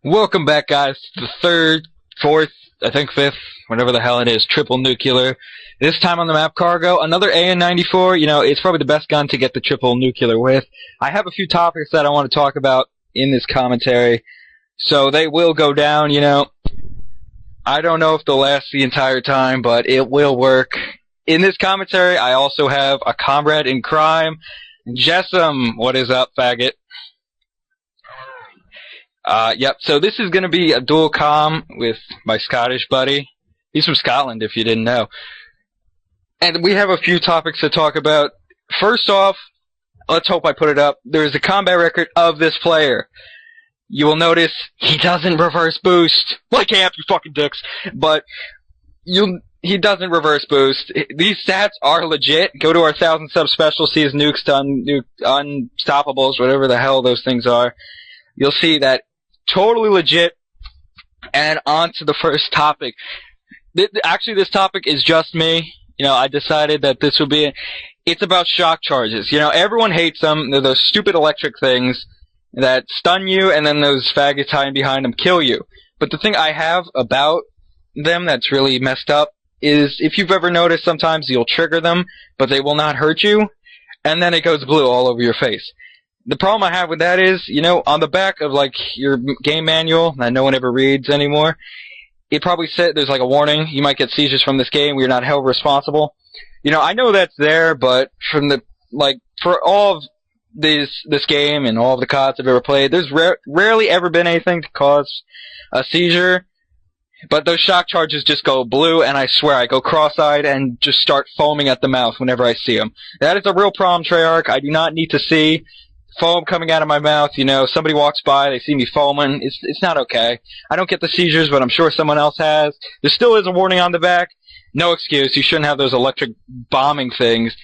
Welcome back, guys, to the third, fourth, I think fifth, whatever the hell it is, triple nuclear. This time on the map Cargo, another AN94. It's probably the best gun to get the triple nuclear with. I have a few topics that I want to talk about in this commentary, so they will go down, I don't know if they'll last the entire time, but it will work. In this commentary, I also have a comrade in crime, Jessam. What is up, faggot? Yep, so this is going to be a dual comm with my Scottish buddy. He's from Scotland, if you didn't know. And we have a few topics to talk about. First off, let's hope I put it up. There's a combat record of this player. You will notice he doesn't reverse boost. Like amp, you fucking dicks. But he doesn't reverse boost. These stats are legit. Go to our 1,000 sub special, see his nukes done, unstoppables, whatever the hell those things are. You'll see that totally legit. And on to the first topic. Actually, this topic is just me. I decided that this would be it's about shock charges. Everyone hates them. They're those stupid electric things that stun you, and then those faggots hiding behind them kill you. But the thing I have about them that's really messed up is if you've ever noticed, sometimes you'll trigger them, but they will not hurt you, and then it goes blue all over your face. The problem I have with that is, on the back of, your game manual that no one ever reads anymore, it probably said there's, a warning. You might get seizures from this game. We are not held responsible. I know that's there, but from for all of this game and all of the CODs I've ever played, there's rarely ever been anything to cause a seizure. But those shock charges just go blue, and I swear I go cross-eyed and just start foaming at the mouth whenever I see them. That is a real problem, Treyarch. I do not need to see foam coming out of my mouth. Somebody walks by, they see me foaming. It's not okay. I don't get the seizures, but I'm sure someone else has. There still is a warning on the back. No excuse. You shouldn't have those electric bombing things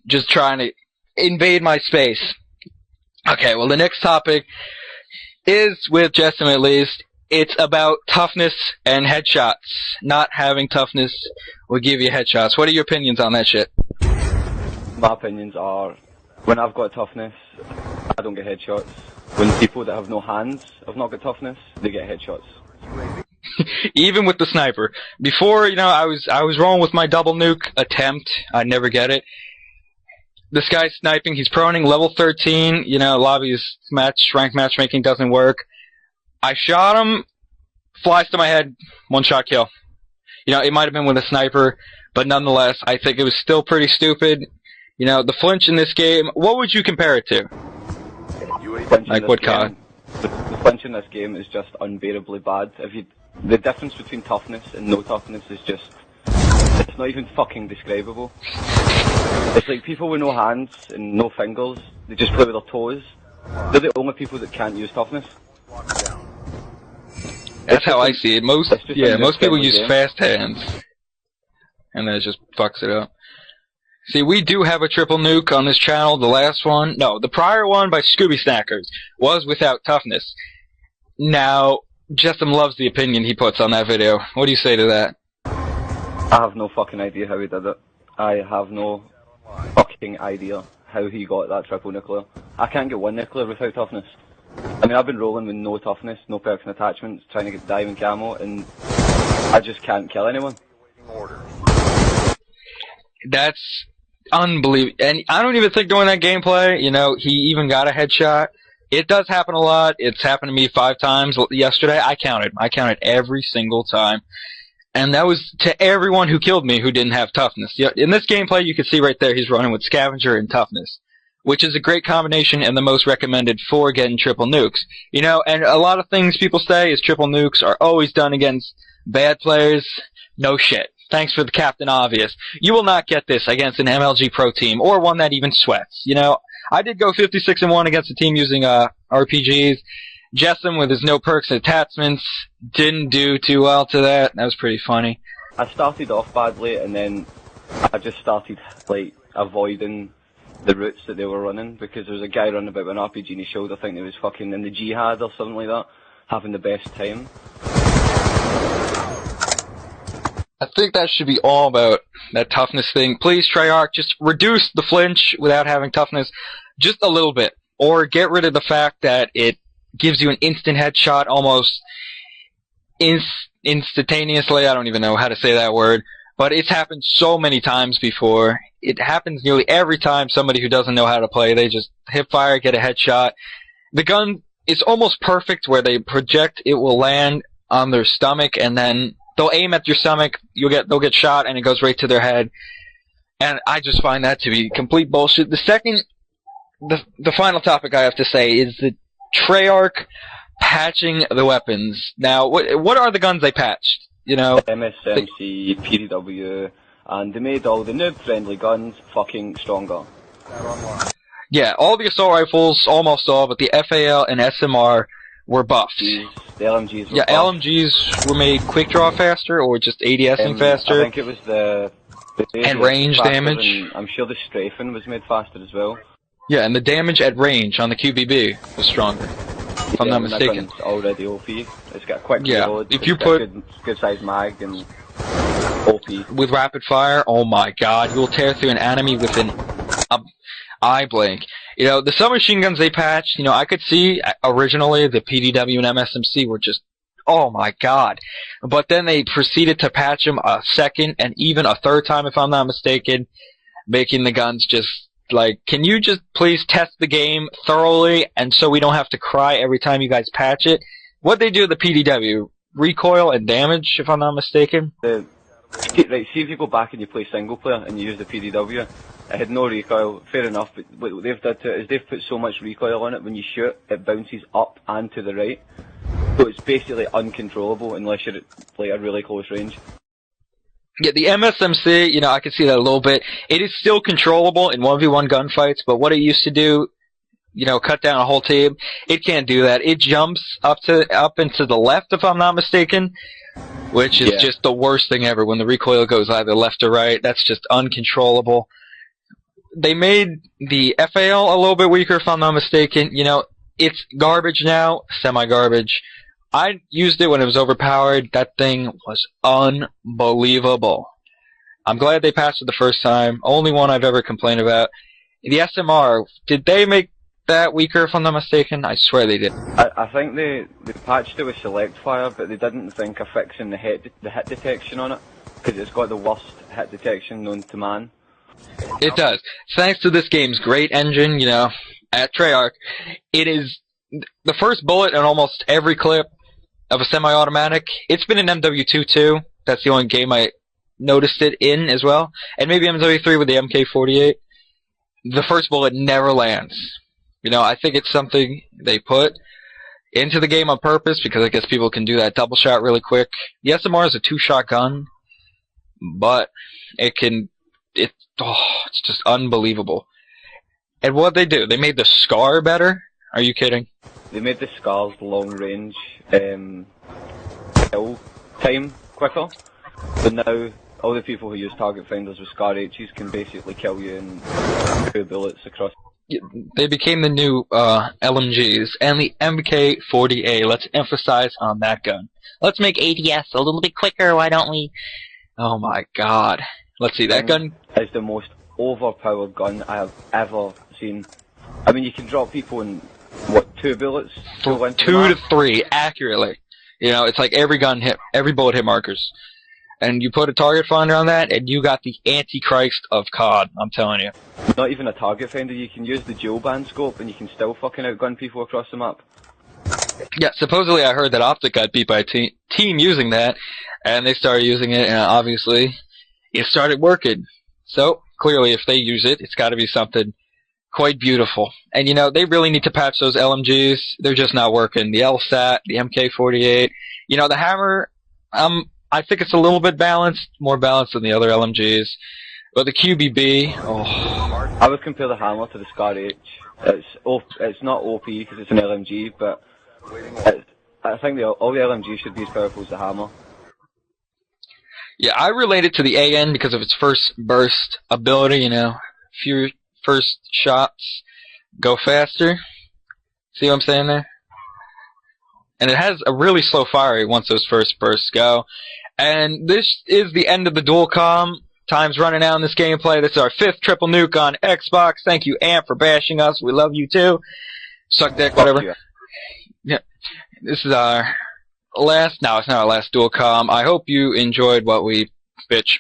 just trying to invade my space. Okay, well, the next topic is, with Jessam at least, it's about toughness and headshots. Not having toughness will give you headshots. What are your opinions on that shit? My opinions are, when I've got toughness, I don't get headshots. When people that have no hands have not got toughness, they get headshots. Even with the sniper. Before, I was rolling with my double nuke attempt. I'd never get it. This guy's sniping, he's proning, level 13, lobby's rank matchmaking doesn't work. I shot him, flies to my head, one-shot kill. It might have been with a sniper, but nonetheless, I think it was still pretty stupid. The flinch in this game, what would you compare it to? What COD? The flinch in this game is just unbearably bad. The difference between toughness and no toughness is just, it's not even fucking describable. It's like people with no hands and no fingers, they just play with their toes. They're the only people that can't use toughness. That's how I see it. Most people use fast hands, and then it just fucks it up. See, we do have a triple nuke on this channel. The last one, no, the prior one by Scooby Snackers was without toughness. Now, Jessam loves the opinion he puts on that video. What do you say to that? I have no fucking idea how he did it. I have no fucking idea how he got that triple nuclear. I can't get one nuclear without toughness. I've been rolling with no toughness, no perks and attachments, trying to get diamond camo, and I just can't kill anyone. That's unbelievable. And I don't even think during that gameplay, he even got a headshot. It does happen a lot. It's happened to me 5 times yesterday. I counted every single time. And that was to everyone who killed me who didn't have toughness. In this gameplay, you can see right there, he's running with Scavenger and toughness, which is a great combination and the most recommended for getting triple nukes. And a lot of things people say is triple nukes are always done against bad players. No shit. Thanks for the Captain Obvious. You will not get this against an MLG Pro team, or one that even sweats. I did go 56-1 against a team using RPGs. Jessam, with his no perks and attachments, didn't do too well to that. That was pretty funny. I started off badly, and then I just started, avoiding the routes that they were running, because there was a guy running about with an RPG in his shoulder, I think he was fucking in the jihad or something like that, having the best time. I think that should be all about that toughness thing. Please, Treyarch, just reduce the flinch without having toughness just a little bit. Or get rid of the fact that it gives you an instant headshot almost instantaneously. I don't even know how to say that word. But it's happened so many times before. It happens nearly every time somebody who doesn't know how to play, they just hip fire, get a headshot. The gun is almost perfect where they project, it will land on their stomach, and then they'll aim at your stomach, they'll get shot, and it goes right to their head. And I just find that to be complete bullshit. The final topic I have to say is the Treyarch patching the weapons. Now, what are the guns they patched? You know, MSMC, PDW, and they made all the noob-friendly guns fucking stronger. Yeah, all the assault rifles, almost all, but the FAL and SMR were buffed. The LMGs were buffed. LMGs were made quick draw faster, or just ADSing faster. I think it was the and range damage. I'm sure the strafing was made faster as well. Yeah, and the damage at range on the QBB was stronger, if I'm not mistaken. That gun's already OP. It's got a quick reload. If you put good size mag and OP with rapid fire, oh my god, you'll tear through an enemy with an eye blink. You know, the submachine guns they patched, you know, I could see originally the PDW and MSMC were just, oh my god. But then they proceeded to patch them a second and even a third time, if I'm not mistaken, making the guns just like, can you just please test the game thoroughly and so we don't have to cry every time you guys patch it? What they do with the PDW, recoil and damage, if I'm not mistaken? Right, see if you go back and you play single player and you use the PDW, it had no recoil, fair enough, but what they've done to it is they've put so much recoil on it, when you shoot, it bounces up and to the right. So it's basically uncontrollable unless you're at like a really close range. Yeah, the MSMC, you know, I can see that a little bit. It is still controllable in 1v1 gunfights, but what it used to do, you know, cut down a whole team, it can't do that. It jumps up and to the left, if I'm not mistaken, which is just the worst thing ever when the recoil goes either left or right. That's just uncontrollable. They made the FAL a little bit weaker, if I'm not mistaken. You know, it's garbage now, semi-garbage. I used it when it was overpowered. That thing was unbelievable. I'm glad they patched it the first time. Only one I've ever complained about. The SMR, did they make that weaker, if I'm not mistaken? I swear they did. I think they patched it with select fire, but they didn't think of fixing the hit detection on it, because it's got the worst hit detection known to man. It does. Thanks to this game's great engine, you know, at Treyarch, it is the first bullet in almost every clip of a semi-automatic. It's been in MW2 too. That's the only game I noticed it in as well. And maybe MW3 with the MK48. The first bullet never lands. You know, I think it's something they put into the game on purpose because I guess people can do that double shot really quick. The SMR is a 2-shot gun, but it's just unbelievable. And what they do, they made the SCAR better? Are you kidding? They made the SCAR's long range kill time quicker. So now all the people who use target finders with SCAR H's can basically kill you in 2 bullets across. They became the new LMGs and the MK40A. Let's emphasize on that gun. Let's make ADS a little bit quicker, why don't we? Oh my god. Let's see, that gun is the most overpowered gun I have ever seen. I mean, you can drop people in, what, 2 bullets? 2 to 3, accurately. You know, it's like every bullet hit markers. And you put a target finder on that, and you got the Antichrist of COD, I'm telling you. Not even a target finder, you can use the dual band scope, and you can still fucking outgun people across the map. Yeah, supposedly I heard that Optic got beat by a team using that, and they started using it, and obviously it started working. So, clearly, if they use it, it's got to be something quite beautiful. And, you know, they really need to patch those LMGs. They're just not working. The LSAT, the MK48. You know, the Hammer, I think it's a little bit balanced, more balanced than the other LMGs. But the QBB, oh. I would compare the Hammer to the SCAR H. It's not OP because it's an LMG, but I think all the LMGs should be as powerful as the Hammer. Yeah, I relate it to the AN because of its first burst ability, you know. Few first shots go faster. See what I'm saying there? And it has a really slow fire rate once those first bursts go. And this is the end of the dual comm. Time's running out in this gameplay. This is our 5th triple nuke on Xbox. Thank you, Amp, for bashing us. We love you too. Suck dick, whatever. Yeah, this is our last. No, it's not our last dual com. I hope you enjoyed what we bitch